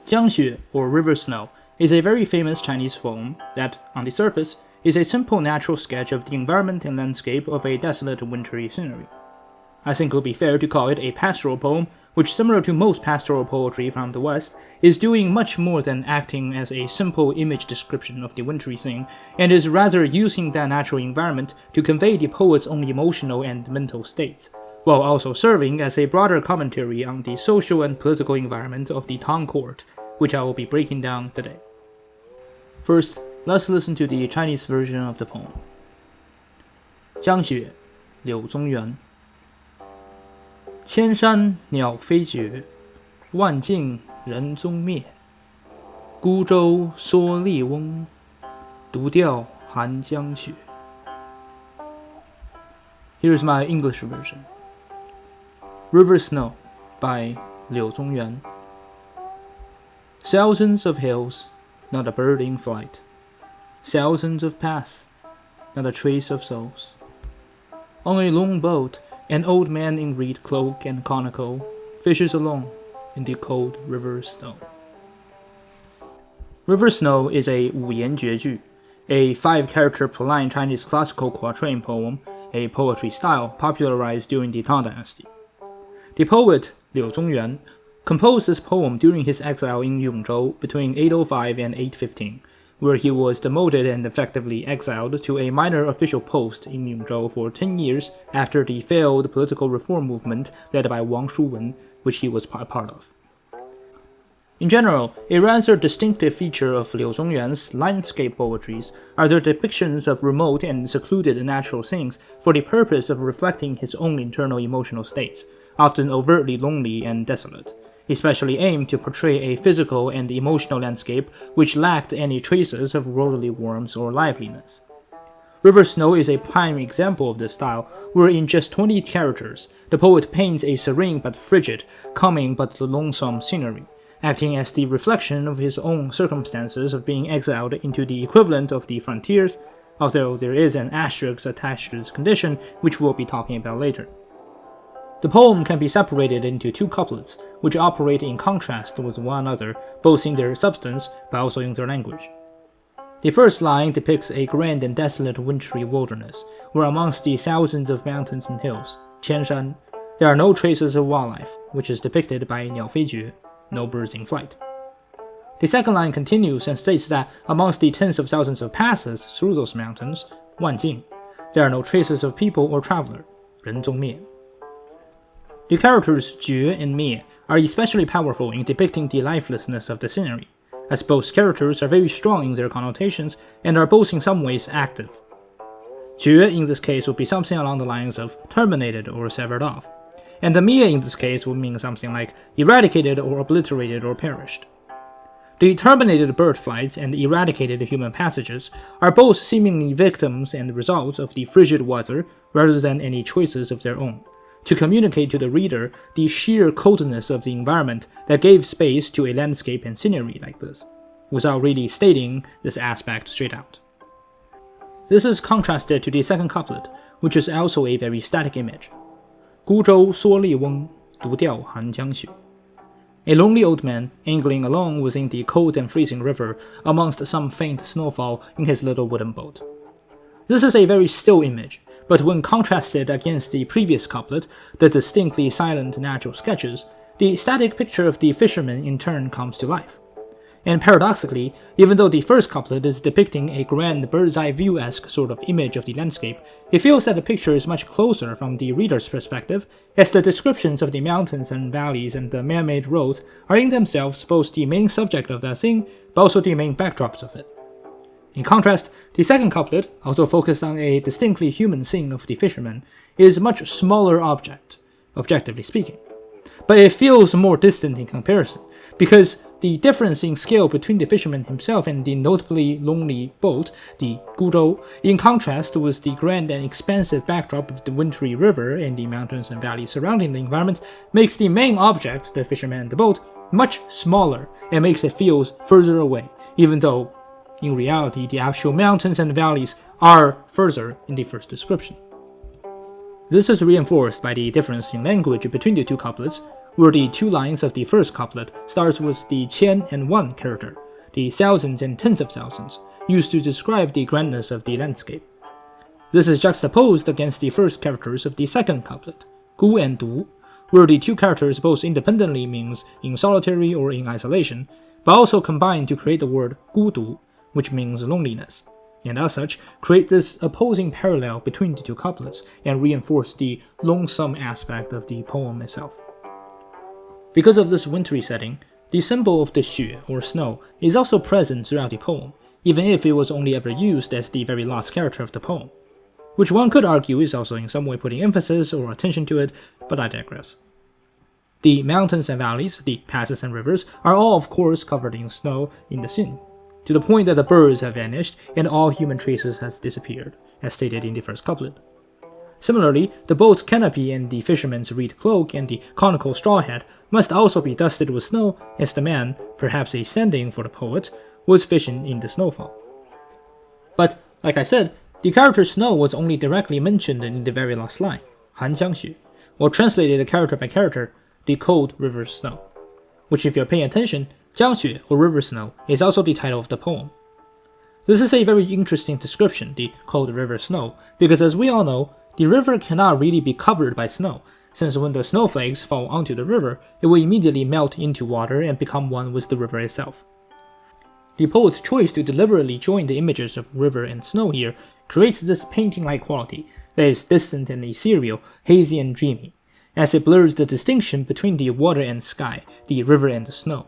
Jiangxue, or river snow, is a very famous Chinese poem that, on the surface, is a simple natural sketch of the environment and landscape of a desolate wintry scenery. I think it would be fair to call it a pastoral poem, which, similar to most pastoral poetry from the West, is doing much more than acting as a simple image description of the wintry scene, and is rather using that natural environment to convey the poet's own emotional and mental states, while also serving as a broader commentary on the social and political environment of the Tang court, which I will be breaking down today. First, let's listen to the Chinese version of the poem. 江雪，柳宗元。千山鸟飞绝，万径人踪灭。孤舟蓑笠翁，独钓寒江雪。 Here's my English version. River Snow by Liu Zongyuan. Thousands of hills, not a bird in flight. Thousands of paths, not a trace of souls. On a long boat, an old man in reed cloak and conical fishes alone in the cold river snow. River Snow is a 五言绝句, a 5-character per-line Chinese classical quatrain poem, a poetry style popularized during the Tang Dynasty. The poet Liu Zongyuan composed this poem during his exile in Yongzhou between 805 and 815, where he was demoted and effectively exiled to a minor official post in Yongzhou for 10 years after the failed political reform movement led by Wang Shuwen, which he was a part of. In general, a rather distinctive feature of Liu Zongyuan's landscape poetries are their depictions of remote and secluded natural scenes for the purpose of reflecting his own internal emotional states, often overtly lonely and desolate, especially aimed to portray a physical and emotional landscape which lacked any traces of worldly warmth or liveliness. River Snow is a prime example of this style, where in just 20 characters, the poet paints a serene but frigid, calming but lonesome scenery, acting as the reflection of his own circumstances of being exiled into the equivalent of the frontiers, although there is an asterisk attached to this condition, which we'll be talking about later. The poem can be separated into 2 couplets, which operate in contrast with one another, both in their substance but also in their language. The first line depicts a grand and desolate wintry wilderness, where amongst the thousands of mountains and hills, 千山, there are no traces of wildlife, which is depicted by 鸟飞绝, no birds in flight. The second line continues and states that amongst the tens of thousands of passes through those mountains, 万径, there are no traces of people or traveler, 人踪灭. The characters 绝 and 灭 are especially powerful in depicting the lifelessness of the scenery, as both characters are very strong in their connotations and are both in some ways active. 绝 in this case would be something along the lines of terminated or severed off, and the 灭 in this case would mean something like eradicated or obliterated or perished. The terminated bird flights and eradicated human passages are both seemingly victims and results of the frigid weather rather than any choices of their own, to communicate to the reader the sheer coldness of the environment that gave space to a landscape and scenery like this, without really stating this aspect straight out. This is contrasted to the second couplet, which is also a very static image. 孤舟蓑笠翁，独钓寒江雪. A lonely old man angling alone within the cold and freezing river amongst some faint snowfall in his little wooden boat. This is a very still image, but when contrasted against the previous couplet, the distinctly silent natural sketches, the static picture of the fisherman in turn comes to life. And paradoxically, even though the first couplet is depicting a grand bird's-eye view-esque sort of image of the landscape, it feels that the picture is much closer from the reader's perspective, as the descriptions of the mountains and valleys and the man-made roads are in themselves both the main subject of that scene, but also the main backdrops of it. In contrast, the second couplet, also focused on a distinctly human scene of the fisherman, is a much smaller object, objectively speaking. But it feels more distant in comparison, because the difference in scale between the fisherman himself and the notably lonely boat, the 孤舟, in contrast with the grand and expansive backdrop of the wintry river and the mountains and valleys surrounding the environment, makes the main object, the fisherman and the boat, much smaller and makes it feel further away, even though in reality, the actual mountains and valleys are further in the first description. This is reinforced by the difference in language between the 2 couplets, where the 2 lines of the first couplet starts with the 1001 character, the thousands and tens of thousands, used to describe the grandness of the landscape. This is juxtaposed against the first characters of the second couplet, gu and du, where the 2 characters both independently means in solitary or in isolation, but also combine to create the word gudu, which means loneliness, and as such create this opposing parallel between the 2 couplets and reinforce the lonesome aspect of the poem itself. Because of this wintry setting, the symbol of the xue, or snow, is also present throughout the poem, even if it was only ever used as the very last character of the poem, which one could argue is also in some way putting emphasis or attention to it, but I digress. The mountains and valleys, the passes and rivers, are all of course covered in snow in the scene, to the point that the birds have vanished and all human traces has disappeared, as stated in the first couplet. Similarly, the boat's canopy and the fisherman's reed cloak and the conical straw hat must also be dusted with snow, as the man, perhaps a stand-in for the poet, was fishing in the snowfall. But, like I said, the character snow was only directly mentioned in the very last line, Han Jiang Xue, or translated character by character, the cold river snow, which if you're paying attention, Jiangxue, or river snow, is also the title of the poem. This is a very interesting description, the cold river snow, because as we all know, the river cannot really be covered by snow, since when the snowflakes fall onto the river, it will immediately melt into water and become one with the river itself. The poet's choice to deliberately join the images of river and snow here creates this painting-like quality that is distant and ethereal, hazy and dreamy, as it blurs the distinction between the water and sky, the river and the snow.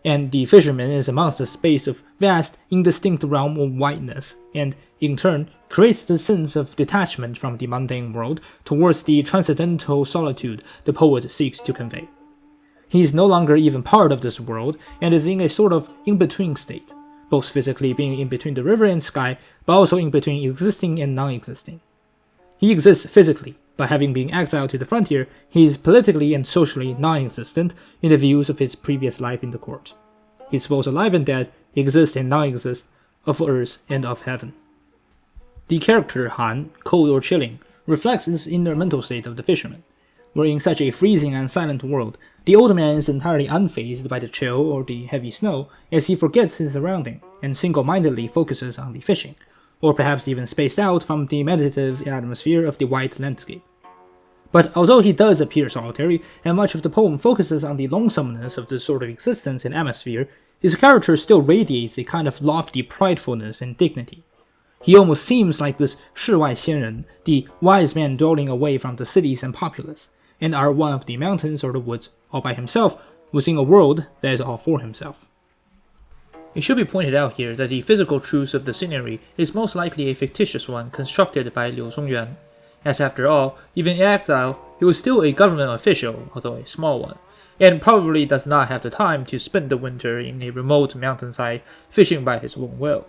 And the fisherman is amongst a space of vast, indistinct realm of whiteness, and, in turn, creates the sense of detachment from the mundane world towards the transcendental solitude the poet seeks to convey. He is no longer even part of this world, and is in a sort of in-between state, both physically being in between the river and sky, but also in between existing and non-existing. He exists physically, but having been exiled to the frontier, he is politically and socially non-existent in the views of his previous life in the court. He is both alive and dead, exist and non-exist, of earth and of heaven. The character Han, cold or chilling, reflects this inner mental state of the fisherman, where in such a freezing and silent world, the old man is entirely unfazed by the chill or the heavy snow, as he forgets his surrounding and single-mindedly focuses on the fishing, or perhaps even spaced out from the meditative atmosphere of the white landscape. But although he does appear solitary, and much of the poem focuses on the lonesomeness of this sort of existence and atmosphere, his character still radiates a kind of lofty pridefulness and dignity. He almost seems like this 世外仙人, the wise man dwelling away from the cities and populace, and are one of the mountains or the woods, all by himself, within a world that is all for himself. It should be pointed out here that the physical truth of the scenery is most likely a fictitious one constructed by Liu Zongyuan, as after all, even in exile, he was still a government official, although a small one, and probably does not have the time to spend the winter in a remote mountainside fishing by his own will.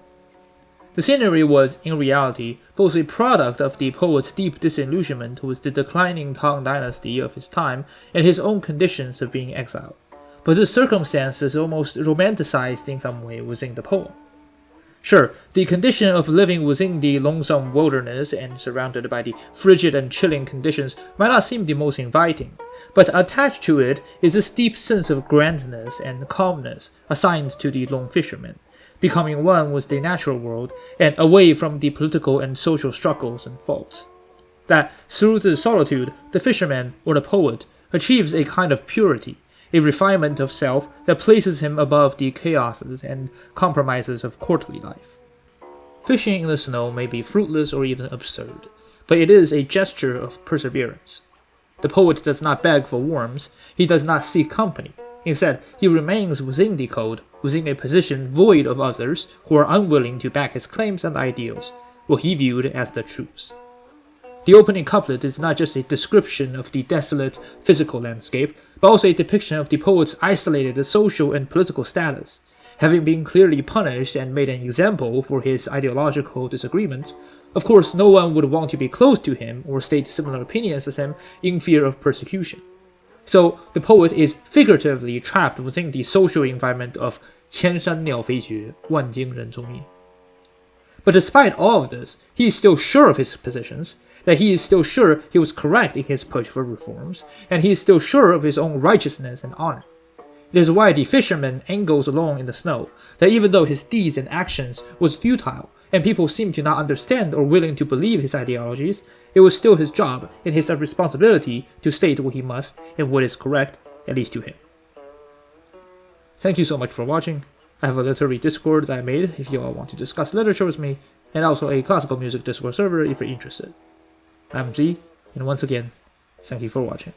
The scenery was, in reality, both a product of the poet's deep disillusionment with the declining Tang dynasty of his time and his own conditions of being exiled, but this circumstance is almost romanticized in some way within the poem. Sure, the condition of living within the lonesome wilderness and surrounded by the frigid and chilling conditions might not seem the most inviting, but attached to it is this deep sense of grandness and calmness assigned to the lone fisherman, becoming one with the natural world and away from the political and social struggles and faults. That through the solitude, the fisherman, or the poet, achieves a kind of purity, a refinement of self that places him above the chaoses and compromises of courtly life. Fishing in the snow may be fruitless or even absurd, but it is a gesture of perseverance. The poet does not beg for worms, he does not seek company. Instead, he remains within the cold, within a position void of others who are unwilling to back his claims and ideals, what he viewed as the truths. The opening couplet is not just a description of the desolate physical landscape, but also a depiction of the poet's isolated social and political status. Having been clearly punished and made an example for his ideological disagreements, of course no one would want to be close to him or state similar opinions as him in fear of persecution. So the poet is figuratively trapped within the social environment of 千山鸟飞绝，万金人踪灭. But despite all of this, he is still sure of his positions, that he is still sure he was correct in his push for reforms, and he is still sure of his own righteousness and honor. It is why the fisherman angles along in the snow, that even though his deeds and actions was futile, and people seemed to not understand or willing to believe his ideologies, it was still his job and his responsibility to state what he must and what is correct, at least to him. Thank you so much for watching. I have a literary Discord that I made if you all want to discuss literature with me, and also a classical music Discord server if you're interested. I'm Z, and once again, thank you for watching.